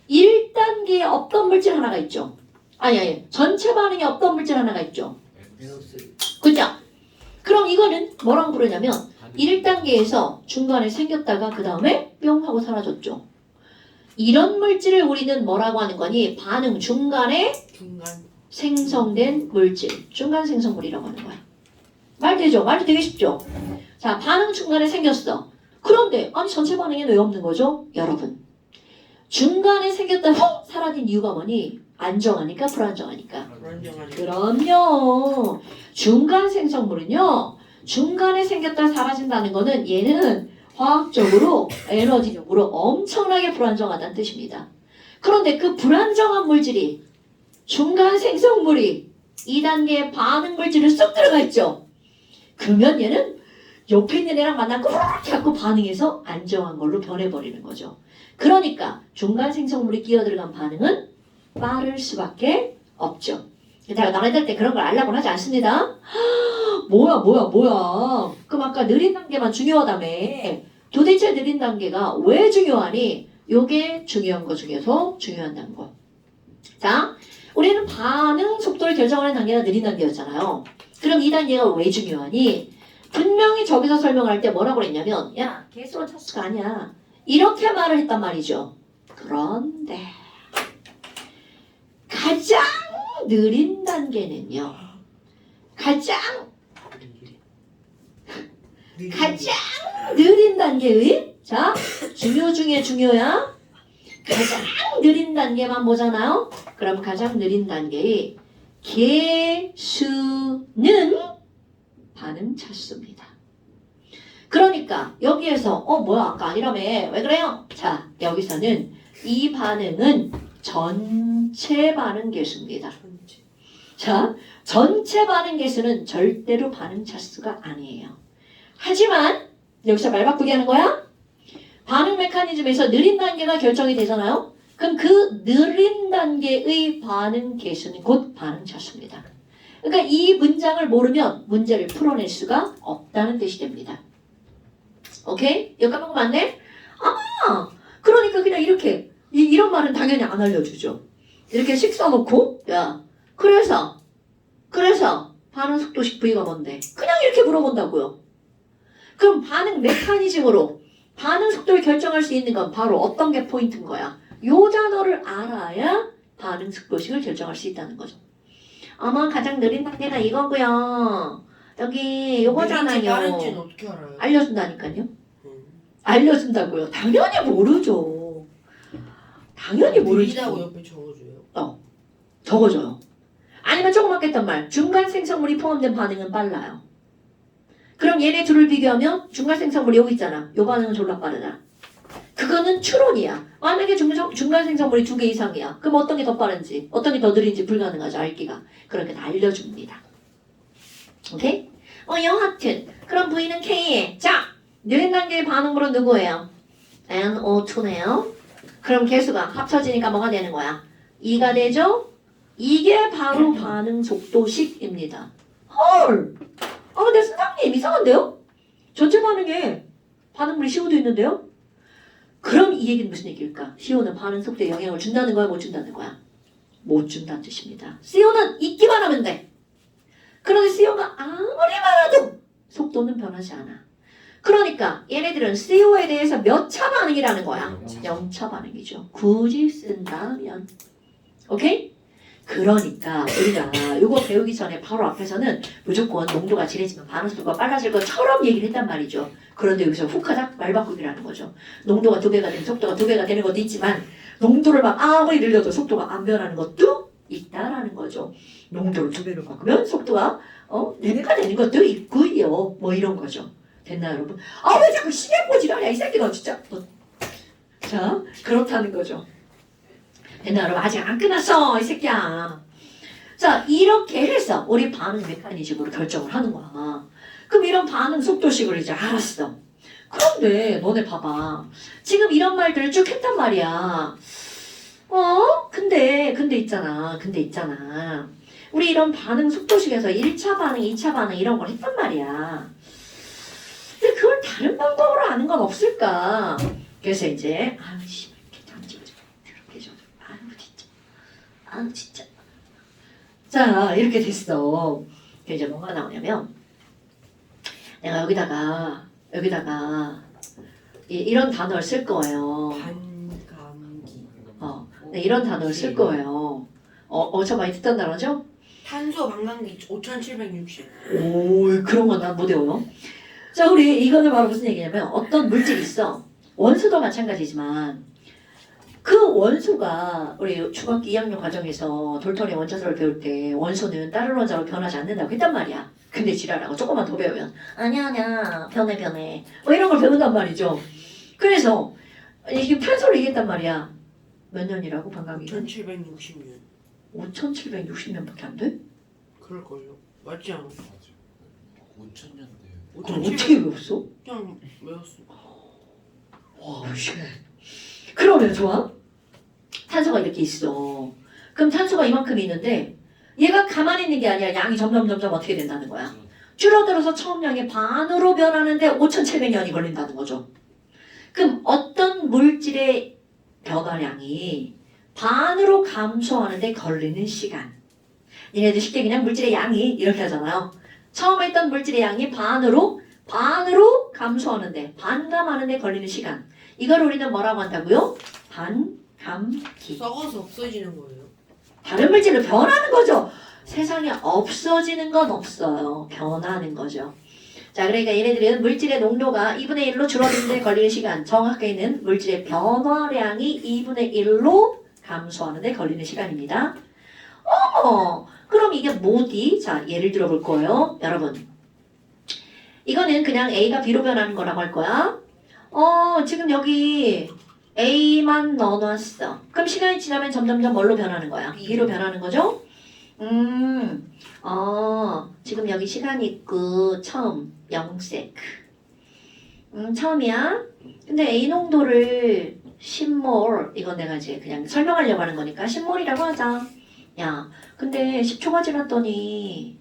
S2: 1단계에 없던 물질 하나가 있죠. 아니 전체 반응에 없던 물질 하나가 있죠.
S3: NO3
S2: 그죠? 그럼 이거는 뭐라고 부르냐면 1단계에서 중간에 생겼다가 그 다음에 뿅 하고 사라졌죠. 이런 물질을 우리는 뭐라고 하는 거니? 반응 중간에 생성된 물질, 중간 생성물이라고 하는 거야. 말 되죠? 말도 되게 쉽죠? 자, 반응 중간에 생겼어. 그런데 아니 전체 반응에는 왜 없는 거죠? 여러분, 중간에 생겼다가 사라진 이유가 뭐니? 안정하니까 불안정하니까. 그럼요. 중간 생성물은요, 중간에 생겼다 사라진다는 거는 얘는 화학적으로 에너지적으로 엄청나게 불안정하다는 뜻입니다. 그런데 그 불안정한 물질이 중간 생성물이 2단계의 반응 물질을 쏙 들어가 있죠. 그러면 얘는 옆에 있는 애랑 만나고 이렇게 갖고 반응해서 안정한 걸로 변해버리는 거죠. 그러니까 중간 생성물이 끼어 들어간 반응은 빠를 수밖에 없죠. 내가 너네들 때 그런 걸 알라고는 하지 않습니다. 뭐야. 그럼 아까 느린 단계만 중요하다며. 도대체 느린 단계가 왜 중요하니? 요게 중요한 거 중에서 중요한 거. 자, 우리는 반응 속도를 결정하는 단계가 느린 단계였잖아요. 그럼 이 단계가 왜 중요하니? 분명히 저기서 설명할 때 뭐라고 그랬냐면 야, 개수론 차수가 아니야. 이렇게 말을 했단 말이죠. 그런데 가장 느린 단계는요. 가장 느린 단계의 자, 중요 중에 중요야. 가장 느린 단계만 보잖아요. 그럼 가장 느린 단계의 개수는 반응 차수입니다. 그러니까 여기에서 뭐야 아까 아니라며 왜 그래요? 자, 여기서는 이 반응은 전체 반응 개수입니다. 자, 전체 반응 개수는 절대로 반응 차수가 아니에요. 하지만 여기서 말 바꾸기 하는 거야? 반응 메커니즘에서 느린 단계가 결정이 되잖아요. 그럼 그 느린 단계의 반응 개수는 곧 반응 차수입니다. 그러니까 이 문장을 모르면 문제를 풀어낼 수가 없다는 뜻이 됩니다. 오케이? 이거 까먹으면 안 돼? 아, 그러니까 그냥 이렇게 이런 말은 당연히 안 알려주죠. 이렇게 씩 써놓고 야, 그래서 반응 속도식 V가 뭔데? 그냥 이렇게 물어본다고요. 그럼 반응 메커니즘으로 반응 속도를 결정할 수 있는 건 바로 어떤 게 포인트인 거야? 요 단어를 알아야 반응 속도식을 결정할 수 있다는 거죠. 어머, 가장 느린 단계가 이거고요. 여기 요거잖아요.
S1: 느린지 빠른지는 어떻게 알아요?
S2: 알려준다니까요. 알려준다고요. 당연히 모르죠. 당연히 모르죠.
S1: 느리다고 옆에 적어줘요.
S2: 적어줘요. 아니면 조금 아까 했던 말, 중간 생성물이 포함된 반응은 빨라요. 그럼 얘네 둘을 비교하면 중간 생성물이 여기 있잖아. 요 반응은 졸라 빠르다. 그거는 추론이야. 만약에 중간 생성물이 2개 이상이야. 그럼 어떤 게 더 빠른지, 어떤 게 더 느린지 불가능하죠. 알기가. 그러니까 다 알려줍니다. 오케이? 여하튼 그럼 V는 K에 자, 느린 단계의 반응물은 누구예요? NO2네요. 그럼 개수가 합쳐지니까 뭐가 되는 거야? 2가 되죠? 이게 바로 반응 속도식입니다. 헐! 근데 선생님 이상한데요? 전체 반응에 반응물이 CO도 있는데요? 그럼 이 얘기는 무슨 얘기일까? CO는 반응 속도에 영향을 준다는 거야? 못 준다는 거야? 못 준다는 뜻입니다. CO는 있기만 하면 돼. 그런데 CO가 아무리 많아도 속도는 변하지 않아. 그러니까 얘네들은 CO에 대해서 몇 차 반응이라는 거야? 0차 반응이죠. 굳이 쓴다면. 오케이? 그러니까 우리가 이거 배우기 전에 바로 앞에서는 무조건 농도가 지레지면 반응 속도가 빨라질 것처럼 얘기를 했단 말이죠. 그런데 여기서 훅 하자 말 바꾸기라는 거죠. 농도가 2배가 되면 속도가 2배가 되는 것도 있지만 농도를 막 아무리 늘려도 속도가 안 변하는 것도 있다라는 거죠. 농도를 2배로 바꾸면 속도가 4배가 되는 것도 있고요. 뭐 이런 거죠. 됐나요 여러분? 왜 자꾸 시계 보지라냐 이 새끼 너 진짜. 자 그렇다는 거죠. 됐나요 여러분? 아직 안 끝났어 이 새끼야. 자 이렇게 해서 우리 반응 메커니즘으로 결정을 하는 거야. 그럼 이런 반응 속도식을 이제 알았어. 그런데 너네 봐봐. 지금 이런 말들을 쭉 했단 말이야. 근데 있잖아. 우리 이런 반응 속도식에서 1차 반응, 2차 반응 이런 걸 했단 말이야. 근데 그걸 다른 방법으로 아는 건 없을까? 그래서 이제 진짜. 자 이렇게 됐어. 이제 뭐가 나오냐면 내가 여기다가 이런 단어를 쓸 거예요.
S1: 반감기.
S2: 네, 이런 단어를 쓸 거예요. 어저 많이 듣던 단어죠?
S1: 탄소 반감기 5760.
S2: 오 그런 건 난 못 외워요. 자 우리 이거는 바로 무슨 얘기냐면 어떤 물질이 있어. 원소도 마찬가지지만 그 원소가 우리 중학교 2학년 과정에서 돌토리 원자설을 배울 때 원소는 다른 원자로 변하지 않는다고 했단 말이야. 근데 지랄하고 조금만 더 배우면 아니야 변해 뭐 이런 걸 배운단 말이죠. 그래서 이게 탄소를 얘기했단 말이야. 몇 년이라고 반감기가?
S1: 5760년.
S2: 5760년밖에 안 돼?
S1: 그럴걸요. 맞지 않아?
S5: 맞아. 5천년대.
S2: 그럼 어떻게 외웠어?
S1: 그냥 외웠어.
S2: 와 씨. 그러면 좋아? 탄소가 이렇게 있어. 그럼 탄소가 이만큼 있는데 얘가 가만히 있는 게 아니라 양이 점점 어떻게 된다는 거야? 줄어들어서 처음 양의 반으로 변하는데 5,700년이 걸린다는 거죠. 그럼 어떤 물질의 변화량이 반으로 감소하는데 걸리는 시간. 얘네들 쉽게 그냥 물질의 양이 이렇게 하잖아요. 처음 했던 물질의 양이 반으로 감소하는데 반감하는데 걸리는 시간. 이걸 우리는 뭐라고 한다고요? 반감기.
S1: 썩어서 없어지는 거예요.
S2: 다른 물질로 변하는 거죠. 세상에 없어지는 건 없어요. 변하는 거죠. 자, 그러니까 얘네들은 물질의 농도가 2분의 1로 줄어드는데 걸리는 시간. 정확하게는 물질의 변화량이 2분의 1로 감소하는데 걸리는 시간입니다. 그럼 이게 뭐지? 자, 예를 들어 볼 거예요. 여러분. 이거는 그냥 A가 B로 변하는 거라고 할 거야. 지금 여기 A만 넣어놨어. 그럼 시간이 지나면 점점점 뭘로 변하는 거야? B로 변하는 거죠? 지금 여기 시간이 있고 처음 0세크. 처음이야. 근데 A 농도를 10몰, 이건 내가 이제 그냥 설명하려고 하는 거니까 10몰이라고 하자. 야, 근데 10초가 지났더니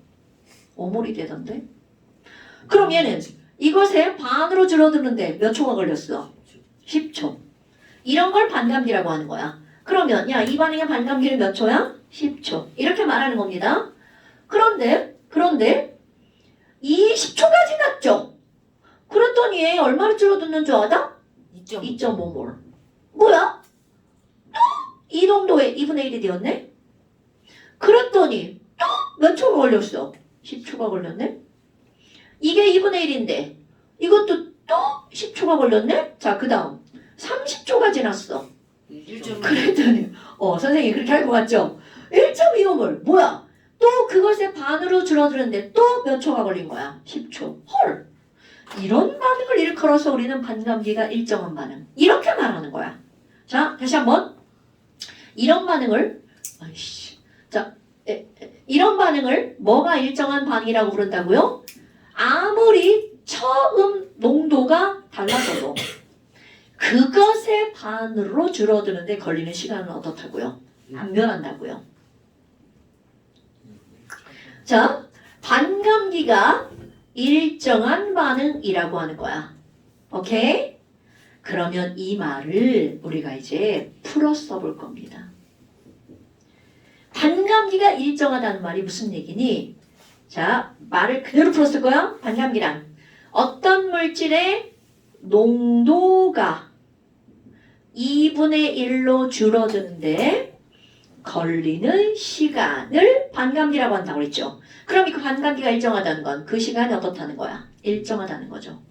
S2: 5몰이 되던데? 그럼 얘는 이것의 반으로 줄어드는데 몇 초가 걸렸어? 10초. 이런 걸 반감기라고 하는 거야. 그러면 야, 이 반응의 반감기는 몇 초야? 10초. 이렇게 말하는 겁니다. 그런데 이 10초가 지났죠? 그랬더니 얘 얼마로 줄어드는 줄 알아? 2.5몰. 뭐야? 또 이 농도에 2분의 1이 되었네? 그랬더니 또 몇 초가 걸렸어? 10초가 걸렸네? 이게 2분의 1인데 이것도 또 10초가 걸렸네? 자, 그 다음 30초가 지났어.
S1: 1.5.
S2: 그랬더니 선생님이 그렇게 할 것 같죠? 1.25몰. 뭐야? 또 그것의 반으로 줄어드는데 또 몇 초가 걸린 거야? 10초. 헐. 이런 반응을 일컬어서 우리는 반감기가 일정한 반응. 이렇게 말하는 거야. 자, 다시 한번. 이런 반응을 이런 반응을 뭐가 일정한 반응이라고 부른다고요? 아무리 처음 농도가 달라져도 그것의 반으로 줄어드는데 걸리는 시간은 어떻다고요? 안 변한다고요. 자, 반감기가 일정한 반응이라고 하는 거야. 오케이? 그러면 이 말을 우리가 이제 풀어 써볼 겁니다. 반감기가 일정하다는 말이 무슨 얘기니? 자, 말을 그대로 풀었을 거야. 반감기란 어떤 물질의 농도가 2분의 1로 줄어드는데 걸리는 시간을 반감기라고 한다고 그랬죠. 그럼 그 반감기가 일정하다는 건 그 시간이 어떻다는 거야? 일정하다는 거죠.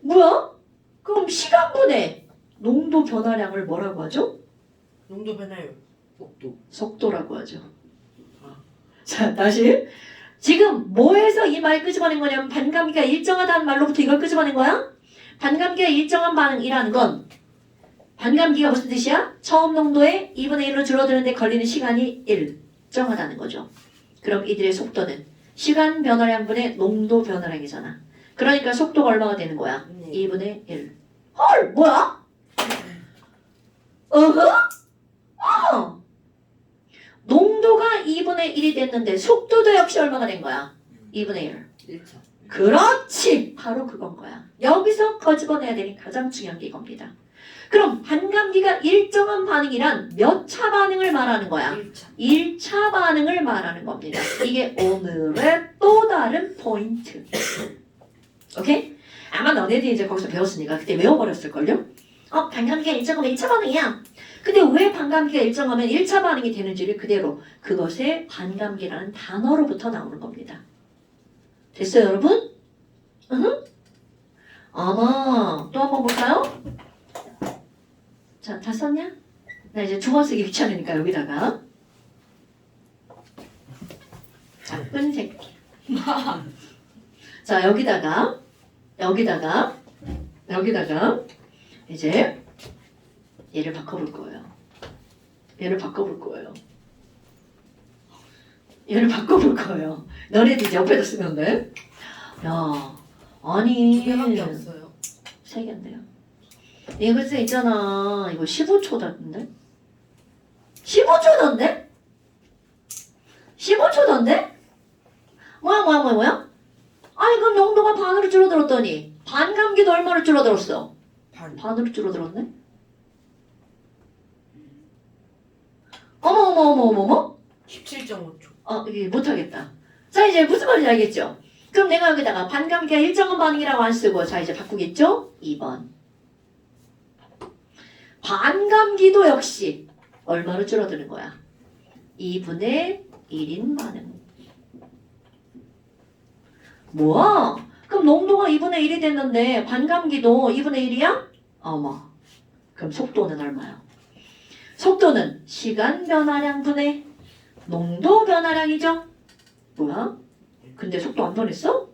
S2: 뭐야? 그럼 시간분의 농도 변화량을 뭐라고 하죠?
S1: 농도 변화율.
S2: 속도라고 하죠. 자, 다시. 지금 뭐에서 이 말 끄집어낸 거냐면 반감기가 일정하다는 말로부터 이걸 끄집어낸 거야? 반감기가 일정한 반응이라는 건 반감기가 무슨 뜻이야? 처음 농도에 2분의 1로 줄어드는데 걸리는 시간이 일정하다는 거죠. 그럼 이들의 속도는 시간 변화량분의 농도 변화량이잖아. 그러니까 속도가 얼마가 되는 거야? 2분의 1. 헐! 뭐야? 농도가 2분의 1이 됐는데 속도도 역시 얼마가 된 거야? 2분의 1.
S3: 1차.
S2: 그렇지! 바로 그건 거야. 여기서 거집어내야 되는 가장 중요한 게 이겁니다. 그럼 반감기가 일정한 반응이란 몇 차 반응을 말하는 거야?
S1: 1차.
S2: 1차 반응을 말하는 겁니다. 이게 오늘의 또 다른 포인트. 오케이? 아마 너네들이 이제 거기서 배웠으니까 그때 외워버렸을걸요? 반감기가 일정하면 1차 반응이야. 근데 왜 반감기가 일정하면 1차 반응이 되는지를 그대로 그것의 반감기라는 단어로부터 나오는 겁니다. 됐어요, 여러분? 아마 또 한번 볼까요? 자, 다 썼냐? 나 이제 두 번 쓰기 귀찮으니까 여기다가 나쁜 새끼. 자, 여기다가 이제 얘를 바꿔볼 거예요. 얘를 바꿔볼 거예요. 너네들 이제 옆에다 쓰면 돼. 야, 아니.
S1: 2개밖에 없어요.
S2: 3개인데요. 이거 글쎄 있잖아. 이거 15초던데? 15초던데? 15초던데? 뭐야? 아니 그럼 농도가 반으로 줄어들었더니 반감기도 얼마로 줄어들었어? 반으로 줄어들었네? 어머
S1: 17.5초.
S2: 이게 못하겠다. 자, 이제 무슨 말인지 알겠죠? 그럼 내가 여기다가 반감기가 일정한 반응이라고 안 쓰고 자, 이제 바꾸겠죠? 2번. 반감기도 역시 얼마로 줄어드는 거야? 2분의 1인 반응. 뭐야? 그럼 농도가 2분의 1이 됐는데 반감기도 2분의 1이야? 어머. 그럼 속도는 얼마야? 속도는 시간 변화량 분의 농도 변화량이죠? 뭐야? 근데 속도 안 변했어?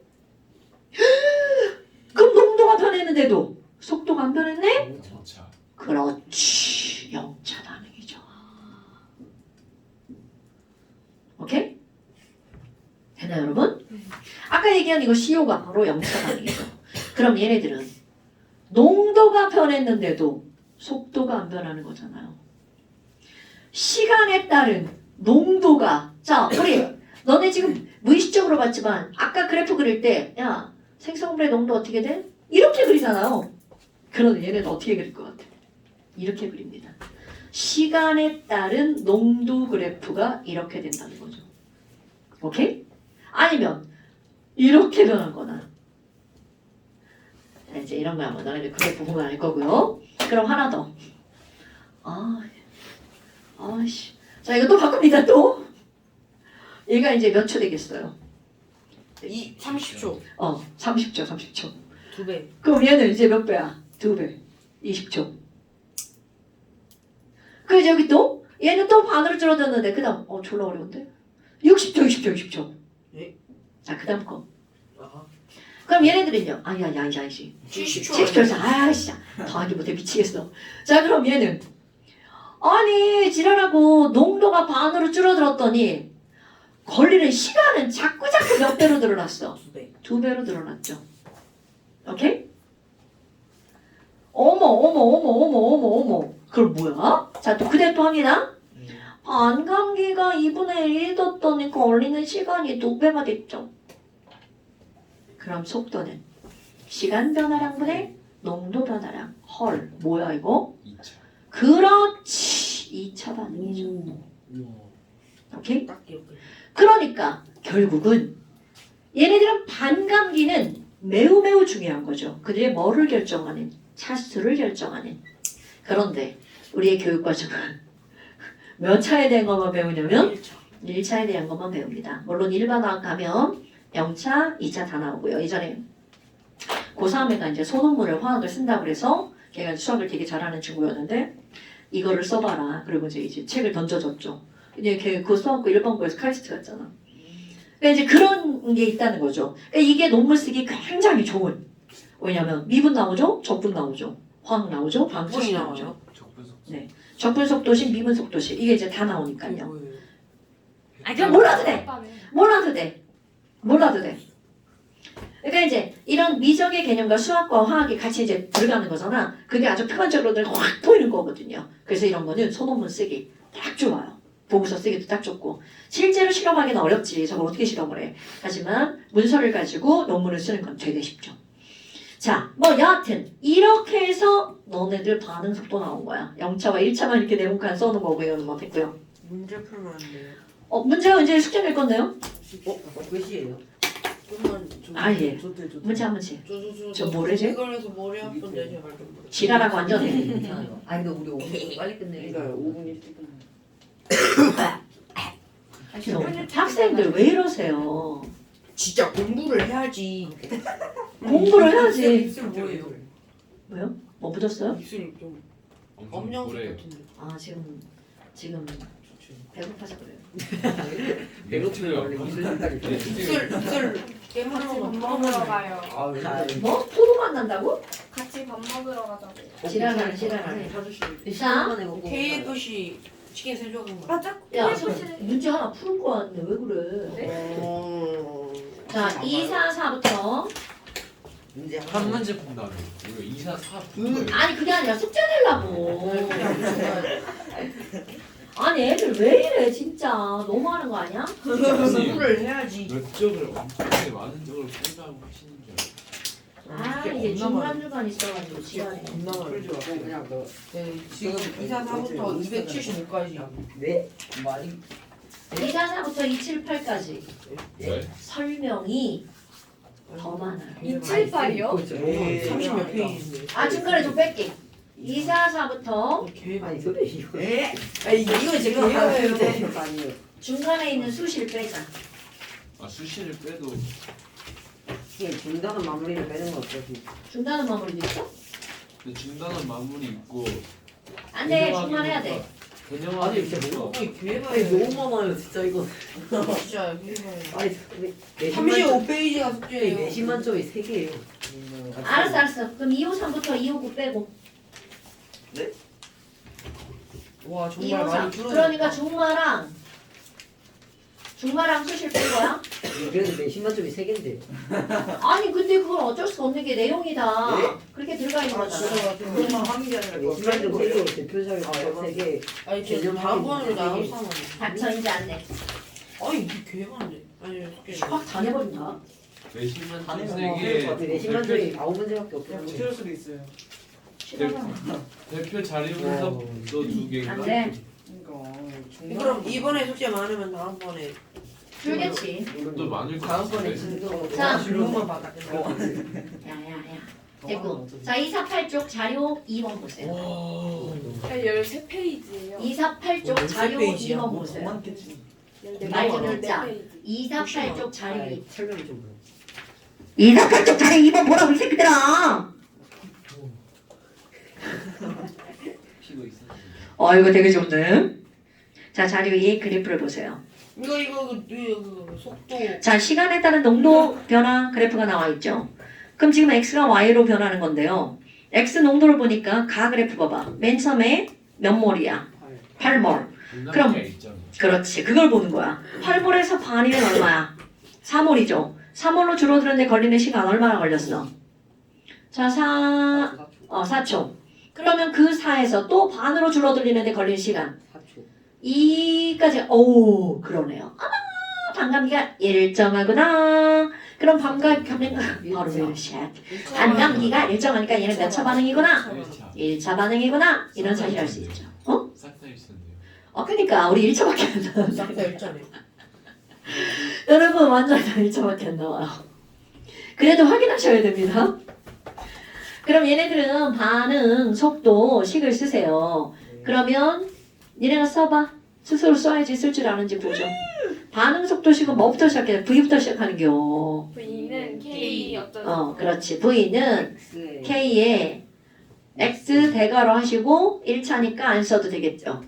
S2: 그럼 농도가 변했는데도 속도가 안 변했네?
S5: 5차.
S2: 그렇지. 0차 반응이죠. 오케이? 됐나요, 여러분? 아까 얘기한 이거 CO가 바로 0차 반응이죠. 그럼 얘네들은 농도가 변했는데도 속도가 안 변하는 거잖아요. 시간에 따른 농도가 자 우리 너네 지금 무의식적으로 봤지만 아까 그래프 그릴 때 야 생성물의 농도 어떻게 돼? 이렇게 그리잖아요. 그런데 얘네는 어떻게 그릴 것 같아? 이렇게 그립니다. 시간에 따른 농도 그래프가 이렇게 된다는 거죠. 오케이? 아니면 이렇게 변하거나 이제 이런 거 하면 너네들 그래프 보면 알 거고요. 그럼 하나 더. 아씨. 자 이거 또 바꿉니다 또. 얘가 이제 몇 초 되겠어요?
S1: 30초.
S2: 30초.
S1: 2배.
S2: 그럼 얘는 이제 몇 배야? 2배. 20초. 그래서 여기 또 얘는 또 반으로 줄어들었는데 그 다음 졸라 어려운데? 60초.
S1: 예?
S2: 자 그 다음 거.
S1: 아.
S2: 그럼 얘네들은요? 아니지.
S1: 70초.
S2: 70초. 아이씨. 더하기 못해 미치겠어. 자 그럼 얘는 아니 지랄하고 농도가 반으로 줄어들었더니 걸리는 시간은 자꾸 몇 배로 늘어났어?
S1: 2배.
S2: 2배로 늘어났죠. 오케이? 어머. 그럼 뭐야? 자, 또 그대 또 합니다. 반감기가 2분의 1 뒀더니 걸리는 시간이 2배가 됐죠. 그럼 속도는 시간 변화량분의 농도 변화량. 헐, 뭐야 이거?
S5: 2차.
S2: 그렇지. 2차 반응이죠. 오케이?
S1: 딱 이렇게.
S2: 그러니까 결국은 얘네들은 반감기는 매우 중요한 거죠. 그들의 뭐를 결정하는? 차수를 결정하는. 그런데 우리의 교육 과정은 몇 차에 대한 것만 배우냐면 1차에 대한 것만 배웁니다. 물론 일반화학 가면 0차, 2차 다 나오고요. 예전에 고3애가 이제 소논문을 화학을 쓴다고 그래서 걔가 수학을 되게 잘하는 친구였는데 이거를 써봐라. 그리고 이제 책을 던져줬죠. 근데 걔 그 수학고 1번고에서 카이스트 갔잖아. 그러니까 이제 그런 게 있다는 거죠. 그러니까 이게 논문 쓰기 굉장히 좋은. 왜냐면 미분 나오죠? 적분 나오죠? 화학 나오죠? 방수식 나오죠?
S5: 적분속.
S2: 네. 적분 속도식, 미분 속도식 이게 이제 다 나오니까요.
S1: 뭐예요?
S2: 그냥 몰라도 돼. 그러니까 이제 이런 미적의 개념과 수학과 화학이 같이 이제 들어가는 거잖아. 그게 아주 표면적으로 확 보이는 거거든요. 그래서 이런 거는 소논문 쓰기 딱 좋아요. 보고서 쓰기도 딱 좋고 실제로 실험하기는 어렵지. 저걸 어떻게 실험을 해. 하지만 문서를 가지고 논문을 쓰는 건 되게 쉽죠. 자, 뭐 여하튼 이렇게 해서 너네들 반응 속도 나온 거야. 0차와 1차만 이렇게 네모칸 써놓은 거고 이거는 뭐 됐고요.
S1: 문제 풀면 안 돼요.
S2: 문제가 이제 숙제 낼 건데요.
S3: 끝이에요.
S1: 좀만 좀.
S2: 아, 예.
S1: 좋대.
S2: 문제 한 문제. 저 뭐래지?
S1: 이걸해서 머리 아픈데 제발 좀.
S2: 지랄하고 완전 해.
S3: 괜찮아요. 아니 근데 우리 5분 빨리 끝내.
S1: 그러니까 5분 일찍 끝나.
S2: 학생들 왜 이러세요?
S1: 진짜 공부를 해야지.
S2: 공부를 해야지.
S1: 입술 뭐예요?
S2: 왜요? 뭐 묻었어요?
S1: 입술이 좀
S5: 엄청
S1: 검정색
S5: 오래.
S1: 같은데.
S2: 아 지금 배고파서 그래요.
S3: 배고프면 원래 입술 색깔이
S5: 네,
S1: 입술 깨물어
S4: 같이 밥
S1: 놓고
S4: 먹으러 가요.
S3: 아 왜?
S2: 뭐? 포도 만난다고?
S4: 같이 밥 먹으러 가자고.
S2: 지랄하네. 자,
S1: KFC 치킨 세 조각 먹어.
S4: 맞아?
S2: 야 문제 하나 풀을 거 같네. 왜 그래? 자, 2, 4, 4부터
S3: 문제
S5: 한 문제 푼 다음에 우리가 2, 4, 4 푼 거예요.
S2: 아니 그게 아니라 숙제 내려고. 아니 애들 왜 이래 진짜 너무하는 거 아니야?
S1: 공부를 해야지.
S5: 몇 적을 엄청 많은 적을 풀자고 하시는 줄 알아요.
S2: 아 이게 중간중간 있어가지고 지랄해.
S1: 겁나 많이.
S3: 풀지 말고 그냥 너.
S1: 네, 지금 2사 4부터 275까지.
S3: 네? 많이.
S2: 2, 4, 4부터 2, 7, 8까지
S5: 네?
S2: 설명이 더 많아요.
S4: 278이요?
S3: 에이.
S1: 30몇 페이지인데.
S2: 아 중간에 좀 뺄게. 2, 4, 4부터
S3: 아니 소리 이거.
S1: 아니 이거 제가
S3: 이거
S1: 해요.
S3: 아니에요.
S2: 중간에 있는 수시를 빼자.
S5: 아 수시를 빼도
S3: 이게 중단은 마무리를 빼는 거 어때요?
S2: 중단은 마무리도 있어?
S5: 근데 중단은 마무리 있고
S2: 안돼 중간해야 돼.
S5: 개념하기
S3: 아니, 진짜
S5: 있어.
S1: 거의 기회가
S3: 아니 너무 많아요 진짜 이거.
S1: 진짜 기회가.
S3: 아니
S1: 35페이지가 숙제예요.
S3: 내신만 점이 3개예요.
S2: 알았어. 그럼 2, 5, 3부터 2, 5, 9 빼고.
S1: 와
S2: 2,
S1: 정말
S2: 5, 3.
S1: 많이 줄어들었다.
S2: 그러니까 중마랑 수시를 뺀 거야.
S3: 그래도 내신만 점이 3개인데.
S2: 아니 근데 그건 어쩔 수 없는 게 내용이다.
S3: 네?
S2: 그렇게 들어가 있는 거잖아.
S1: 그것만 하는 게 아니라
S3: 내신만 점 3개, 대표작이 3개.
S1: 아니 저 다음번으로 나올 사람
S2: 닥쳐 이제 안 돼.
S1: 아니 이게 개많네. 아니
S2: 확다 내버린다.
S5: 내신만
S1: 다
S5: 좀
S1: 내면
S5: 세게
S3: 내신만 점이 9문제밖에 없어.
S1: 못 들을 수도 있어요.
S5: 대표 자리분석 너2 개인가?
S2: 안 돼.
S1: 그럼 이번에 숙제 많으면 다음번에
S2: 줄겠지.
S5: 또 많을 것
S1: 다음번에
S5: 같은데.
S1: 진도
S2: 자.
S1: 질문만 받았겠다.
S2: 야야야. 됐고. 자 248쪽 자료 2번 보세요.
S1: 와.
S4: 13페이지예요.
S2: 248쪽 자료
S1: 페이지야?
S2: 2번 보세요. 말 좀 듣자. 248쪽 자료 2.
S3: 설명이 좀 뭐야.
S2: 248쪽 자료 2번 보라고 이 새끼들아.
S5: 피고 있어.
S2: 이거 되게 좋네. 자 자료 2 그래프를 보세요.
S1: 이거 그 속도.
S2: 자 시간에 따른 농도 변화 그래프가 나와 있죠. 그럼 지금 x가 y로 변하는 건데요. x 농도를 보니까 가 그래프 봐봐. 맨 처음에 몇 몰이야? 8몰. 그럼-
S5: 있잖아.
S2: 그렇지. 그걸 보는 거야. 8몰에서 반이면 얼마야? 4몰이죠. 4몰로 줄어드는데 걸리는 시간 얼마나 걸렸어? 자 4초. 그러면 그 4에서 또 반으로 줄어들리는데 걸리는 시간
S3: 4초.
S2: 2까지. 오 그러네요. 반감기가 일정하구나. 그럼 반감기가 바로 반감기가 일정하니까 얘는 몇 차 반응이구나. 1차 반응이구나. 이런 사실 알 수 있죠.
S5: 싹다 있었네요.
S2: 그러니까 우리 1차밖에 안 나와.
S1: 싹다 일자네.
S2: 여러분 완전 1차밖에 안 나와요. 그래도 확인하셔야 됩니다. 그럼 얘네들은 반응, 속도, 식을 쓰세요. 그러면 니네가 써봐. 스스로 써야지 쓸 줄 아는지 보죠. 반응, 속도, 식은 뭐부터 시작해? V부터 시작하는겨.
S4: V는 K 어쩌고.
S2: 그렇지. V는
S3: X에
S2: K에 X 대괄호 하시고 1차니까 안 써도 되겠죠.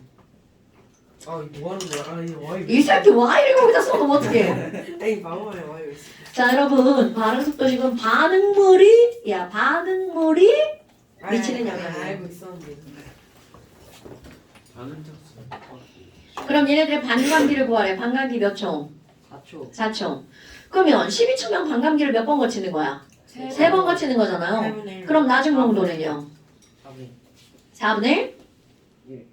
S1: 아 이거 뭐 하는 거야? 아니 와이.
S2: 이 새끼 Y를 거기다 써놓으면 어떡해.
S1: 아니 방어에 와이 있어.
S2: 자 여러분 반응 속도 지금 반응물이 미치는 영향이에요.
S1: 알고 있었는데.
S5: 반응 짝수.
S2: 그럼 얘네들의 반감기를 구하래. 반감기 몇 초?
S3: 4초.
S2: 4초. 그러면 12초면 반감기를 몇 번 거치는 거야? 3번 거치는 거잖아요.
S1: 8분의 1.
S2: 그럼 나중 농도는요? 4분의 1?
S3: 예.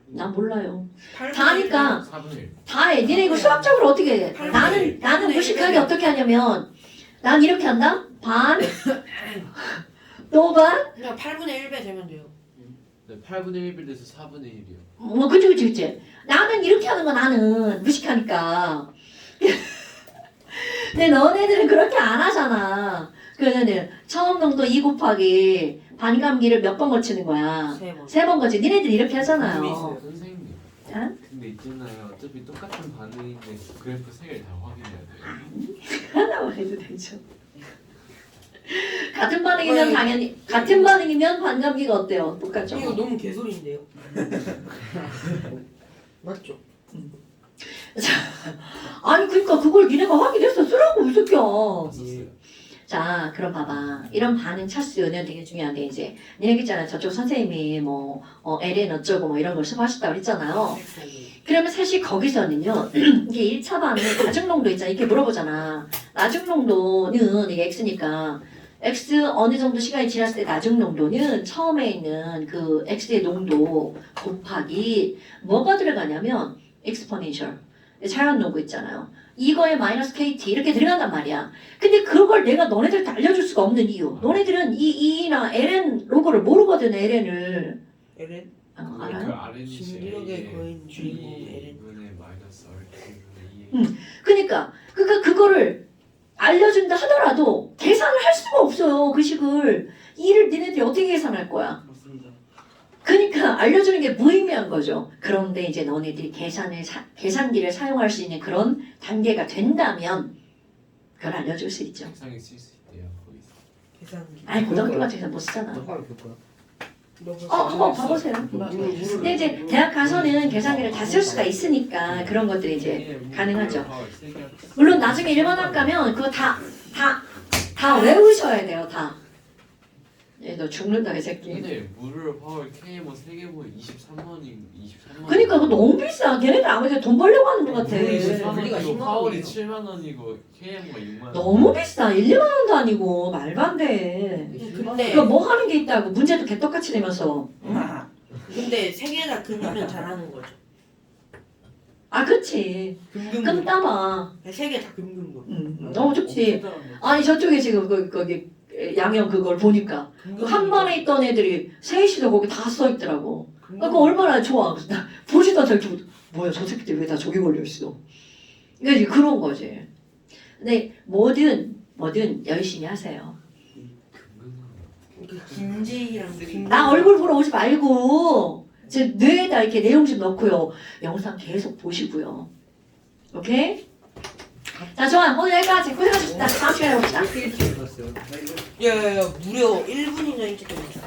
S2: 나 몰라요.
S1: 8분의
S2: 다니까
S5: 4분의 1.
S2: 다 해. 니네 이거 수학적으로 어떻게 해?
S1: 8분의
S2: 나는
S1: 1.
S2: 무식하게 어떻게 하냐면 난 이렇게 한다? 반? 또 반?
S1: 그냥 8분의 1배 되면 돼요.
S5: 네, 8분의 1이 돼서 4분의 1이요.
S2: 그치. 나는 이렇게 하는 거 나는 무식하니까. 근데 너네들은 그렇게 안 하잖아. 그러면은 처음 농도 2 곱하기 반감기를 몇 번 거치는 거야?
S1: 3번.
S2: 3번 거치. 니네들 이렇게
S1: 의미
S2: 하잖아요.
S1: 있어요.
S5: 선생님.
S2: 어?
S5: 근데 있잖아요. 어차피 똑같은 반응인데 그래프 3개를 다 확인해야 돼요.
S2: 하나만 해도 되죠. 같은 반응이면 당연히 같은 반응이면 반감기가 어때요? 똑같죠?
S1: 이거 너무 개소리인데요. 맞죠?
S2: 아니 그러니까 그걸 니네가 확인해서 쓰라고 이 새끼야.
S5: 봤었어요.
S2: 자 그럼 봐봐. 이런 반응 차수는 되게 중요한데 이제 니네 있잖아. 저쪽 선생님이 뭐 LN 어쩌고 뭐 이런 걸 수업하셨다고 그랬잖아요. 그러면 사실 거기서는요. 이게 1차 반응 나중 농도 있잖아. 이렇게 물어보잖아. 나중 농도는 이게 X니까 X 어느 정도 시간이 지났을 때 나중 농도는 처음에 있는 그 X의 농도 곱하기 뭐가 들어가냐면 exponential 자연 농도 있잖아요. 이거에 마이너스 KT 이렇게 들어간단 말이야. 근데 그걸 내가 너네들한테 알려줄 수가 없는 이유. 너네들은 이 E나 LN 로고를 모르거든. LN을
S1: LN?
S5: 그
S2: 알아요?
S5: RN이
S1: 신기록의 거인 주인공 LN.
S5: 2분의 마이너스 R 2분의 2.
S2: 그러니까 그거를 알려준다 하더라도 계산을 할 수가 없어요. 그 식을. 이를 니네들이 어떻게 계산할 거야?
S1: 맞습니다.
S2: 그러니까 알려주는 게 무의미한 거죠. 그런데 이제 너네들이 계산기를 사용할 수 있는 그런 단계가 된다면 그걸 알려줄 수 있죠.
S5: 책상에 쓸 수 있대요. 거기서.
S1: 계산기.
S2: 아니 고등학교 같은 데서 못 쓰잖아.
S3: 너가 볼 거야.
S2: 한번 봐보세요. 근데 이제 대학 가서는 계산기를 다 쓸 수가 있으니까 그런 것들이 이제 가능하죠. 물론 나중에 일반 학과면 그거 다 외우셔야 돼요. 다. 너 죽는다 이 새끼.
S5: 근데 물을 파월 K 뭐 3개 보면 23만.
S2: 그러니까 그거 너무 비싸. 걔네들 아무래도 돈 벌려고 하는 것 같아.
S5: 물이
S3: 우리가
S5: 23원이고
S3: 10만
S5: 파월이
S3: 원이에요.
S5: 7만 원이고 KM가 6만 원.
S2: 너무 비싸. 1, 2만 원도 아니고 말도 안 돼.
S1: 근데
S2: 그거 뭐 하는 게 있다고 문제도 개떡같이 내면서.
S1: 근데 세 개 다 금이면 잘하는 거죠.
S2: 아 그치. 금
S1: 금금.
S2: 따봐.
S1: 세 개 다 금금고.
S2: 너무 좋지. 아니 저쪽에 지금 거기 양형 그걸 보니까 한 반에 있던 애들이 셋이서 거기 다 써 있더라고. 그거 얼마나 좋아. 그래서 나 보지도 않고 뭐야 저 새끼들 왜 다 저기 걸려 있어. 그러니까 이제 그런 거지. 근데 뭐든 열심히 하세요.
S1: 김재희랑
S2: 나 얼굴 보러 오지 말고 제 뇌에다 이렇게 내용 좀 넣고요. 영상 계속 보시고요. 오케이? 자 좋아 오늘 여기까지 고생하셨습니다. 다음 시간에 봅시다.
S3: 어떻게 찍었어요?
S1: 야야야 무려 1분이나 일찍 끝냈어.